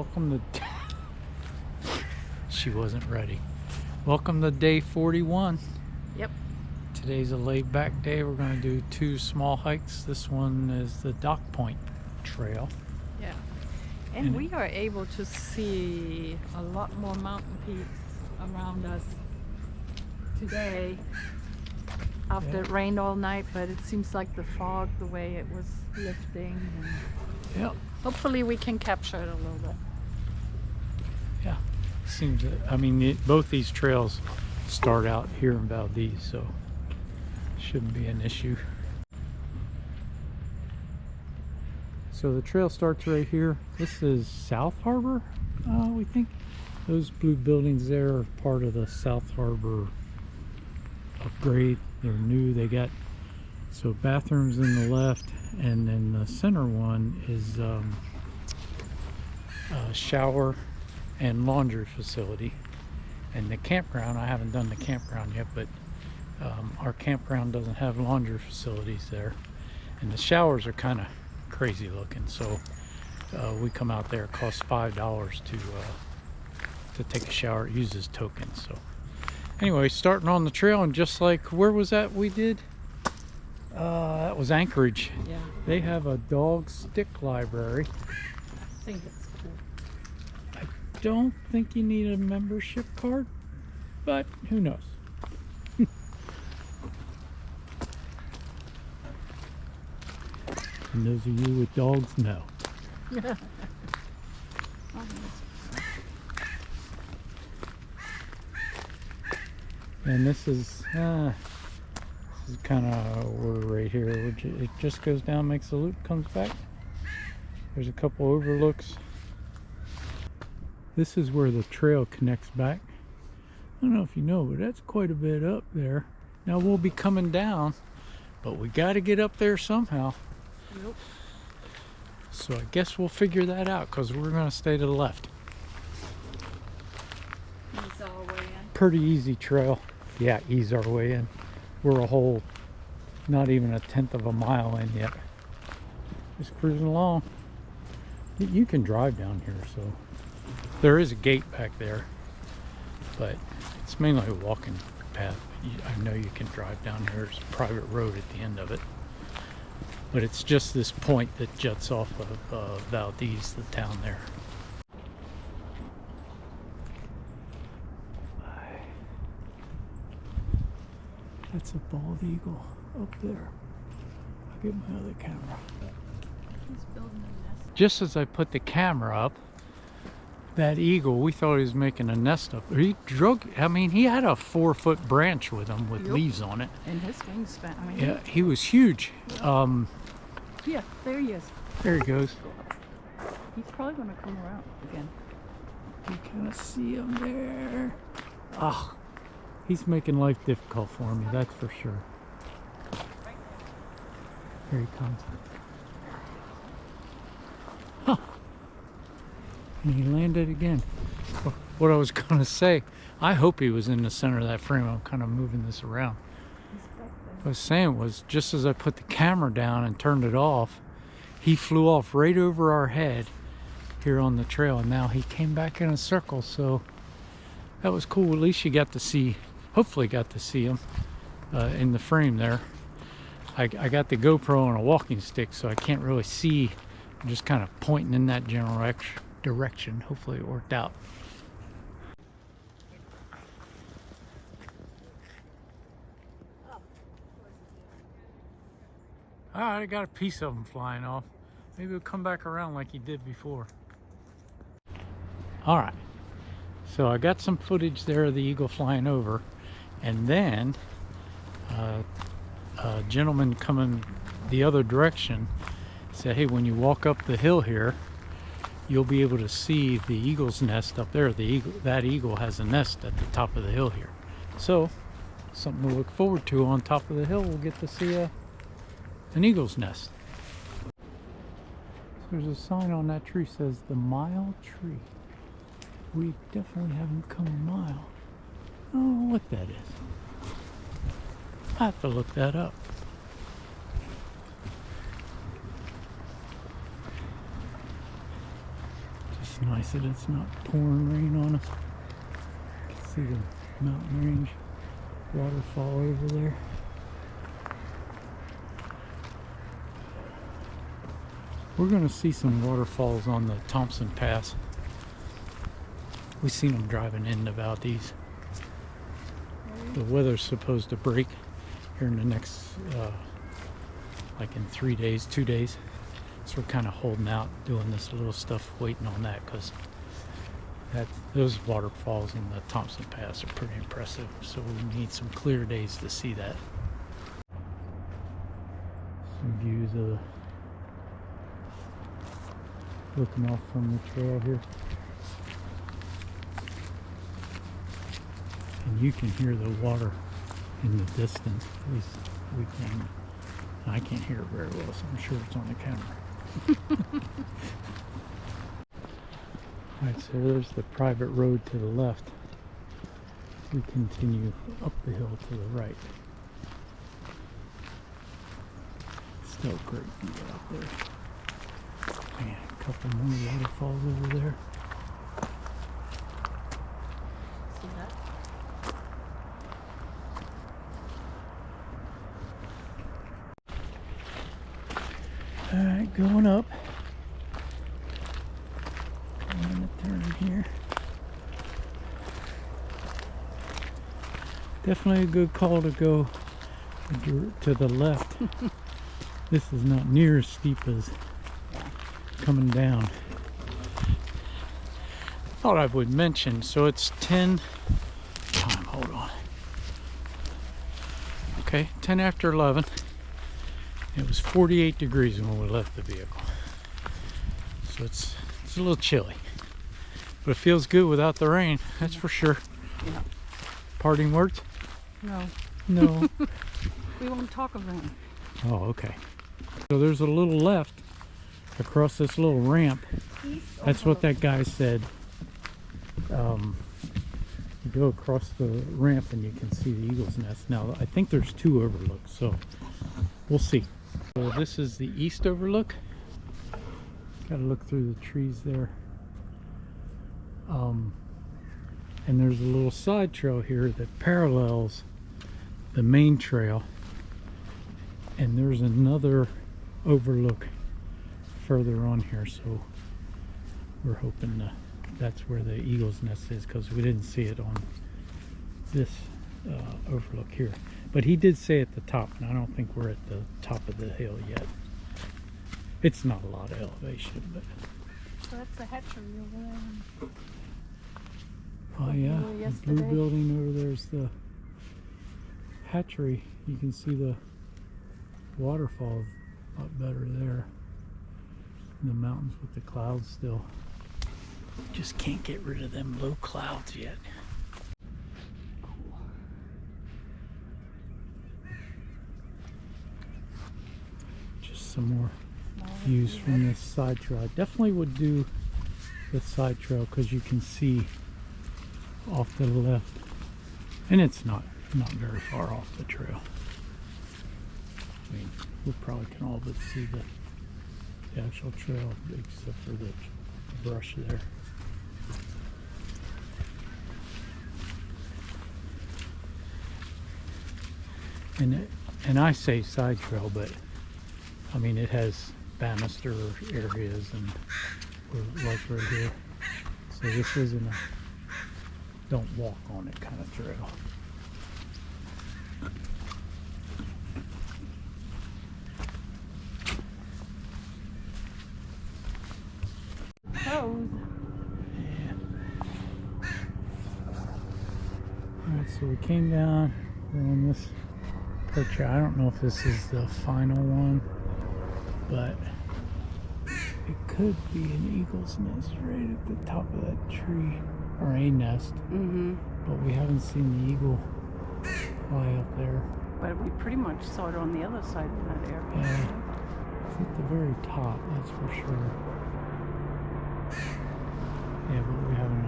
Welcome to... She wasn't ready. Welcome to day 41. Yep. Today's a laid-back day. We're going to do 2 small hikes. This one is the Dock Point Trail. Yeah. And we are able to see a lot more mountain peaks around us today. After it rained all night, but it seems like the fog, the way it was lifting. And Yep. hopefully we can capture it a little bit. Yeah. Seems that, I mean, both these trails start out here in Valdez, so shouldn't be an issue. So the trail starts right here. This is South Harbor, we think. Those blue buildings there are part of the South Harbor upgrade. They're new. They got so bathrooms in the left, and then the center one is a shower and laundry facility. And the campground, I haven't done the campground yet, but our campground doesn't have laundry facilities there, and the showers are kind of crazy looking, so we come out there. It costs $5 to take a shower. It uses tokens. So anyway, starting on the trail, and just like, where was that we did? That was Anchorage. Yeah. They have a dog stick library. I think it's cool. I don't think you need a membership card, but who knows? And those of you with dogs know. Yeah. And this is kind of we're right here. It just goes down, makes a loop, comes back. There's a couple overlooks. This is where the trail connects back. I don't know if you know, but that's quite a bit up there. Now we'll be coming down, but we got to get up there somehow. Nope. So I guess we'll figure that out, because we're going to stay to the left. Ease our way in. Pretty easy trail. Yeah, ease our way in. We're a whole, not even 1/10 of a mile in yet. Just cruising along. You can drive down here, so there is a gate back there, but it's mainly a walking path. I know you can drive down here. There's a private road at the end of it, but it's just this point that juts off of Valdez, the town there. That's a bald eagle up there. I'll get my other camera. He's building a nest. Just as I put the camera up, that eagle, we thought he was making a nest up. He had a 4-foot branch with him with leaves on it. And his wingspan, I mean. Yeah, he was huge. Yeah, there he is. There he goes. He's probably going to come around again. You kind of see him there. Ah, he's making life difficult for me, that's for sure. Here he comes. Huh. And he landed again. What I was going to say, I hope he was in the center of that frame. I'm kind of moving this around. What I was saying was, just as I put the camera down and turned it off, he flew off right over our head here on the trail, and now he came back in a circle, so that was cool. At least you got to see, hopefully got to see him in the frame there. I got the GoPro on a walking stick, so I can't really see. I'm just kind of pointing in that general direction. Hopefully it worked out. Alright, I got a piece of him flying off. Maybe he'll come back around like he did before. Alright, so I got some footage there of the eagle flying over, and then a gentleman coming the other direction said, hey, when you walk up the hill here, you'll be able to see the eagle's nest up there. That eagle has a nest at the top of the hill here. So, something to look forward to. On top of the hill, we'll get to see an eagle's nest. So there's a sign on that tree says the mile tree. We definitely haven't come a mile. I don't know what that is. I have to look that up. Just It's nice that it's not pouring rain on us. You can see the mountain range waterfall over there. We're going to see some waterfalls on the Thompson Pass. We've seen them driving into Valdez. The weather's supposed to break here in the next, like in 3 days, 2 days. So we're kind of holding out, doing this little stuff, waiting on that, because those waterfalls in the Thompson Pass are pretty impressive. So we need some clear days to see that. Some views of looking off from the trail here. And you can hear the water in the distance. At least we can. I can't hear it very well, so I'm sure it's on the camera. Alright, so there's the private road to the left. We continue up the hill to the right. Still a great view out there. Man, a couple more waterfalls over there. See that? Alright, going up. Going to turn here. Definitely a good call to go to the left. This is not near as steep as coming down. Thought I would mention, so it's 10 time, hold on. Okay, 10 after 11. It was 48 degrees when we left the vehicle. So it's a little chilly. But it feels good without the rain, that's for sure. Yeah. Parting words? No. No. We won't talk of rain. Oh, okay. So there's a little left across this little ramp. That's what that guy said. You go across the ramp and you can see the eagle's nest. Now, I think there's 2 overlooks, so we'll see. So this is the east overlook. Gotta look through the trees there. And there's a little side trail here that parallels the main trail. And there's another overlook further on here, so we're hoping that's where the eagle's nest is, because we didn't see it on this overlook here. But he did say at the top, and I don't think we're at the top of the hill yet. It's not a lot of elevation, but... So that's the hatchery over there. Oh yeah, Blue the yesterday. blue building over there's the hatchery. You can see the waterfall a lot better there. In the mountains with the clouds still. Just can't get rid of them low clouds yet. Just some more views from this side trail. I definitely would do the side trail because you can see off to the left, and it's not very far off the trail. I mean, we probably can all but see the actual trail except for the brush there. And I say side trail, but I mean it has banister areas and we're like right here. So this isn't a don't walk on it kind of trail. Close. Yeah. Alright, so we came down, we're on this perch. I don't know if this is the final one, but it could be an eagle's nest right at the top of that tree, or a nest. But we haven't seen the eagle fly up there. But we pretty much saw it on the other side of that area. Yeah, it's at the very top, that's for sure. Yeah, but we haven't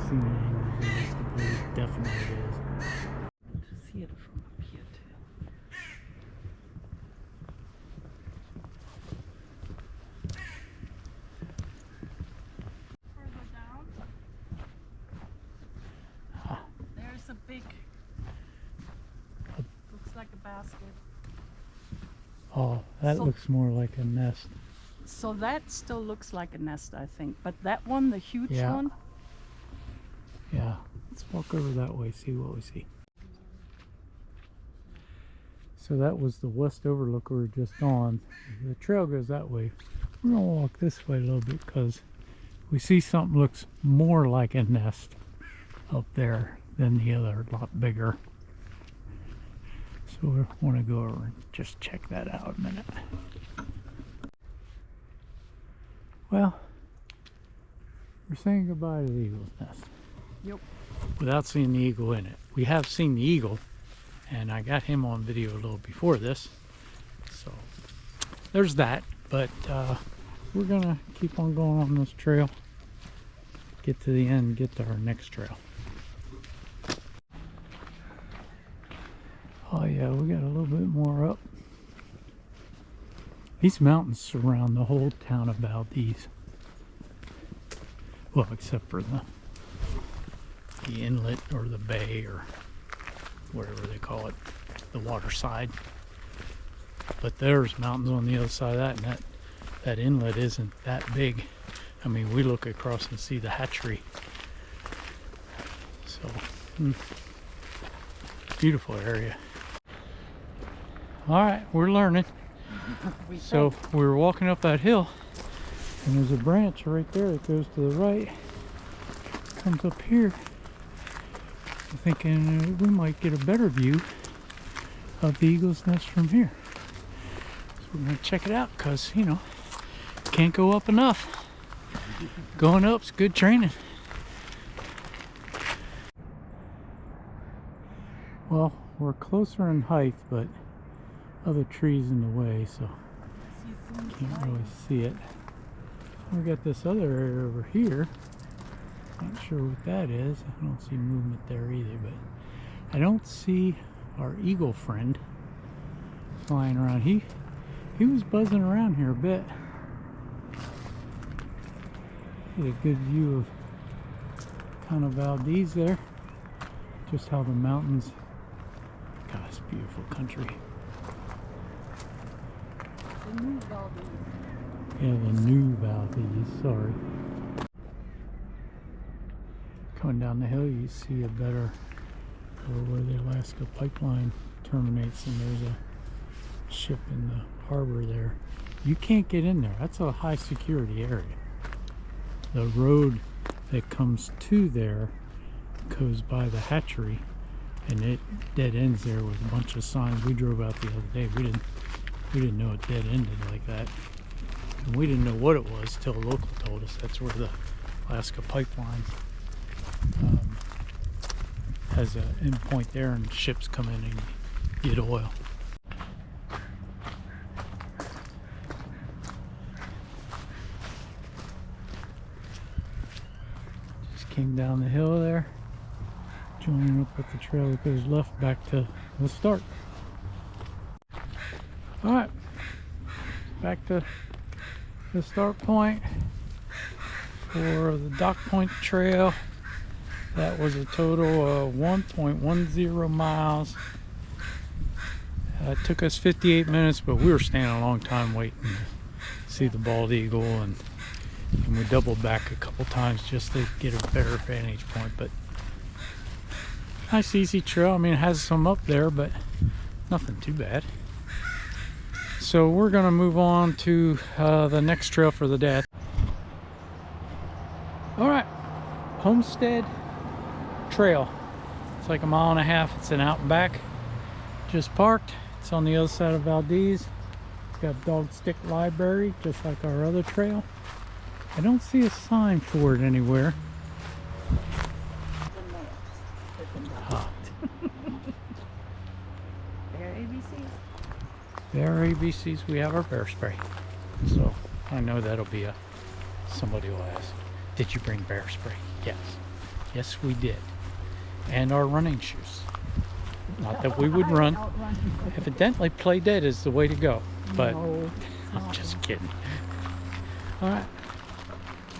seen any eagles nest, but definitely it is. To see it from up here too. Further basket. Oh, that So- looks more like a nest. So that still looks like a nest, I think. But that one, the huge Yeah. one, Yeah, let's walk over that way, see what we see. So that was the west overlook we were just on. The trail goes that way. We're gonna walk this way a little bit because we see something looks more like a nest up there than the other, a lot bigger. So we want to go over and just check that out a minute. Well, we're saying goodbye to the eagle's nest. Yep. Without seeing the eagle in it. We have seen the eagle, and I got him on video a little before this. So there's that, but we're gonna keep on going on this trail, get to the end, get to our next trail. Oh yeah, we got a little bit more up. These mountains surround the whole town of Valdez. Well, except for the inlet or the bay or whatever they call it, the water side. But there's mountains on the other side of that, and that inlet isn't that big. I mean, we look across and see the hatchery. So, beautiful area. All right, we're learning. So we were walking up that hill, and there's a branch right there that goes to the right, comes up here. I'm thinking we might get a better view of the eagle's nest from here. So we're gonna check it out because, you know, can't go up enough. Going up's good training. Well, we're closer in height, but other trees in the way, so can't really see it. We got this other area over here. Not sure what that is. I don't see movement there either, but I don't see our eagle friend flying around. He was buzzing around here a bit. Get a good view of kind of Valdez there. Just how the mountains. God, it's beautiful country. The new Valdez. Yeah, the new Valdez, sorry. Coming down the hill, you see a better where the Alaska pipeline terminates, and there's a ship in the harbor there. You can't get in there. That's a high security area. The road that comes to there goes by the hatchery, and it dead ends there with a bunch of signs. We drove out the other day. We didn't know it dead ended like that. And we didn't know what it was till a local told us. That's where the Alaska pipeline has an end point there, and ships come in and get oil. Just came down the hill there, joining up with the trail that goes left back to the start. Alright, back to the start point for the Dock Point Trail. That was a total of 1.10 miles. It took us 58 minutes, but we were standing a long time waiting to see the bald eagle, and we doubled back a couple times just to get a better vantage point. But nice easy trail. I mean, it has some up there, but nothing too bad. So we're gonna move on to the next trail for the day. All right, Homestead Trail. It's like a mile and a half. It's an out and back. Just parked. It's on the other side of Valdez. It's got dog stick library, just like our other trail. I don't see a sign for it anywhere. Ah. Bear ABCs. Bear ABCs. We have our bear spray, so I know that'll be somebody will ask, did you bring bear spray? Yes we did, and our running shoes. Not that we would run. Evidently play dead is the way to go, but No, I'm just kidding. All right,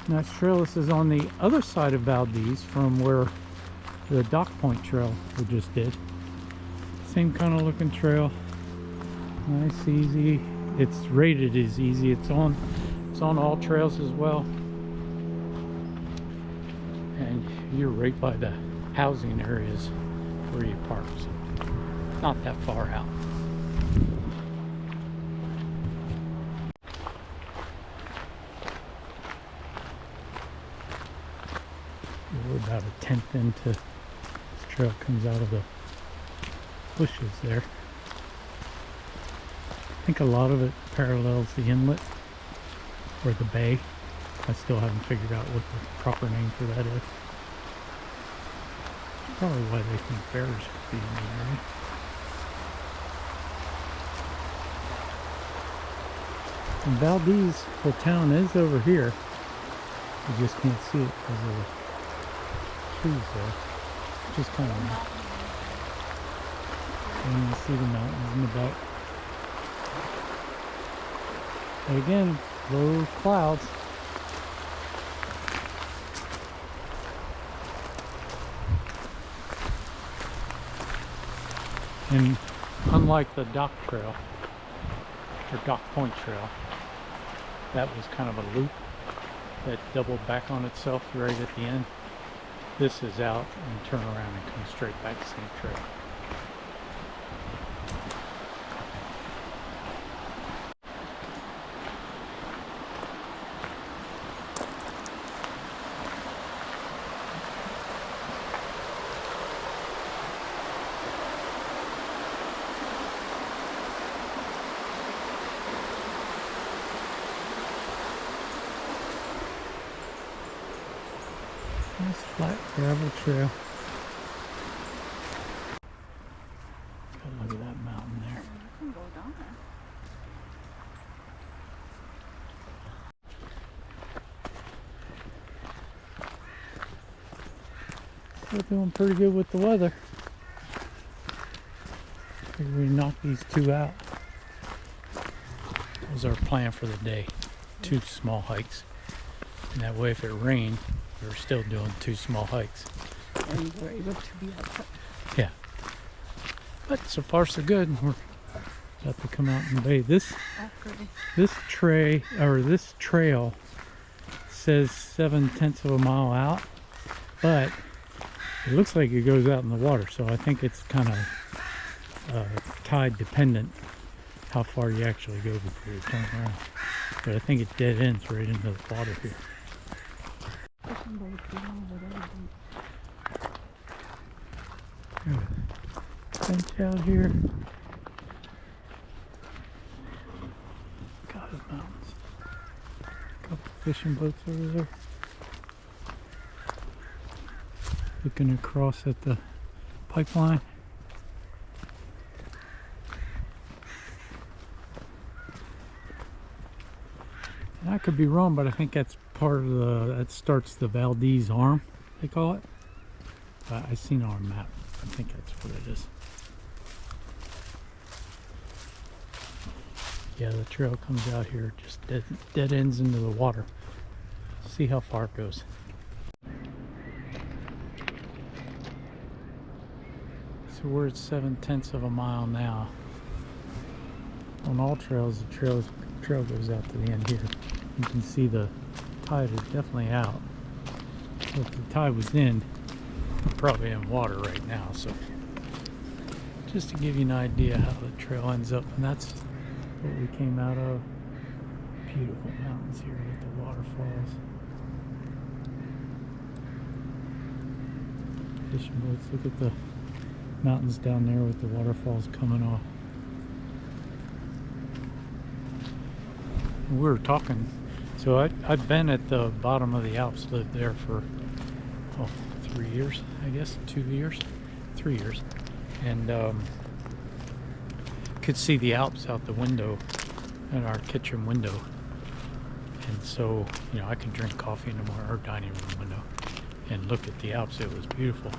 next trail. This is on the other side of Valdez from where the Dock Point Trail we just did. Same kind of looking trail. Nice, easy. It's rated as easy. It's on AllTrails as well. And you're right by the housing areas where you park. So not that far out. We're about a tenth into this trail. Comes out of the bushes there. I think a lot of it parallels the inlet or the bay. I still haven't figured out what the proper name for that is. Probably why they think bears could be in the area. And Valdez, the town, is over here. You just can't see it because of the trees there. Just kind of nice. And you see the mountains in the back. But again, low clouds. And unlike the Dock Trail, or Dock Point Trail, that was kind of a loop that doubled back on itself right at the end. This is out and turn around and come straight back the same trail. Nice flat gravel trail. God, look at that mountain there. You can go down there. We're doing pretty good with the weather. Figure we knock these two out. That was our plan for the day. 2 small hikes. And that way if it rained, we were still doing 2 small hikes. And you were able to be outside. Yeah. But so far so good. We're about to come out and bathe. This trail says 7/10 of a mile out, but it looks like it goes out in the water, so I think it's kind of tide dependent how far you actually go before you turn around. But I think it dead ends right into the water here. Bench out here. God, the mountains. A couple fishing boats over there. Looking across at the pipeline. And I could be wrong, but I think that's part of that starts the Valdez Arm, they call it. I seen it on a map. I think that's what it is. Yeah, the trail comes out here, just dead ends into the water. See how far it goes. So we're at 7/10 of a mile now. On AllTrails, the trail goes out to the end here. You can see the tide is definitely out. So if the tide was in, we're probably in water right now. So just to give you an idea how the trail ends up, and that's what we came out of. Beautiful mountains here with the waterfalls. Fishing boats. Look at the mountains down there with the waterfalls coming off. We were talking, so I've been at the bottom of the Alps, lived there for 3 years, I guess, 2 years, 3 years, and could see the Alps out the window, in our kitchen window, and so, you know, I can drink coffee in our dining room window and look at the Alps. It was beautiful.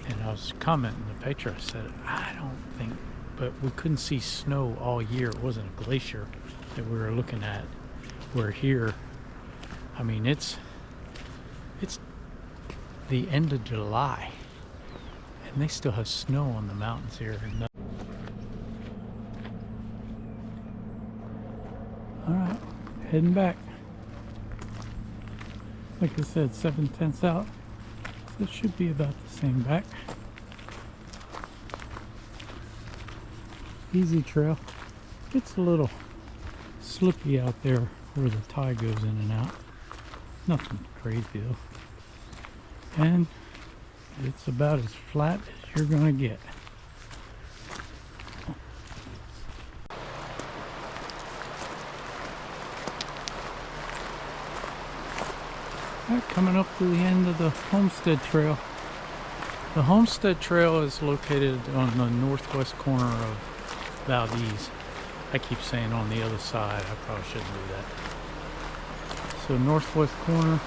And I was commenting to Petra, I said, I don't think, but we couldn't see snow all year. It wasn't a glacier that we were looking at. We're here, I mean, it's the end of July, and they still have snow on the mountains here. And Alright, heading back. Like I said, 7/10 out. So it should be about the same back. Easy trail. Gets a little slippy out there where the tide goes in and out. Nothing crazy though. And it's about as flat as you're gonna get. Alright, coming up to the end of the Homestead Trail. The Homestead Trail is located on the northwest corner of Valdez. I keep saying on the other side, I probably shouldn't do that. So northwest corner,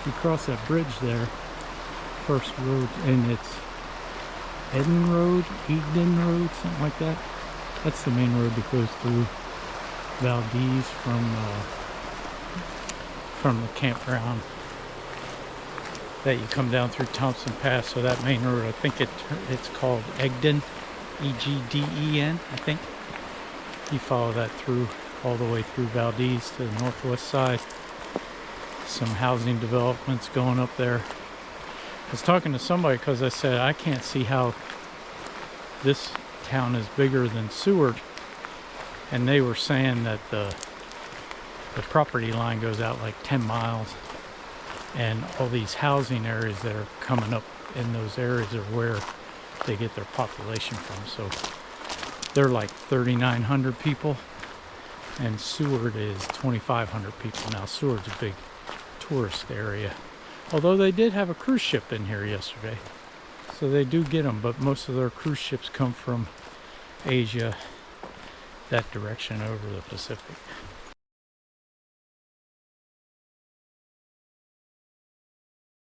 you cross that bridge there, first road, and it's Eden Road, something like that. That's the main road that goes through Valdez from the campground that you come down through Thompson Pass. So that main road, I think it's called Egden, E-G-D-E-N, I think. You follow that through all the way through Valdez to the northwest side. Some housing developments going up there. I was talking to somebody because I said I can't see how this town is bigger than Seward, and they were saying that the property line goes out like 10 miles, and all these housing areas that are coming up in those areas are where they get their population from. So they're like 3,900 people, and Seward is 2,500 people. Now Seward's a big tourist area, although they did have a cruise ship in here yesterday, so they do get them, but most of their cruise ships come from Asia, that direction over the Pacific.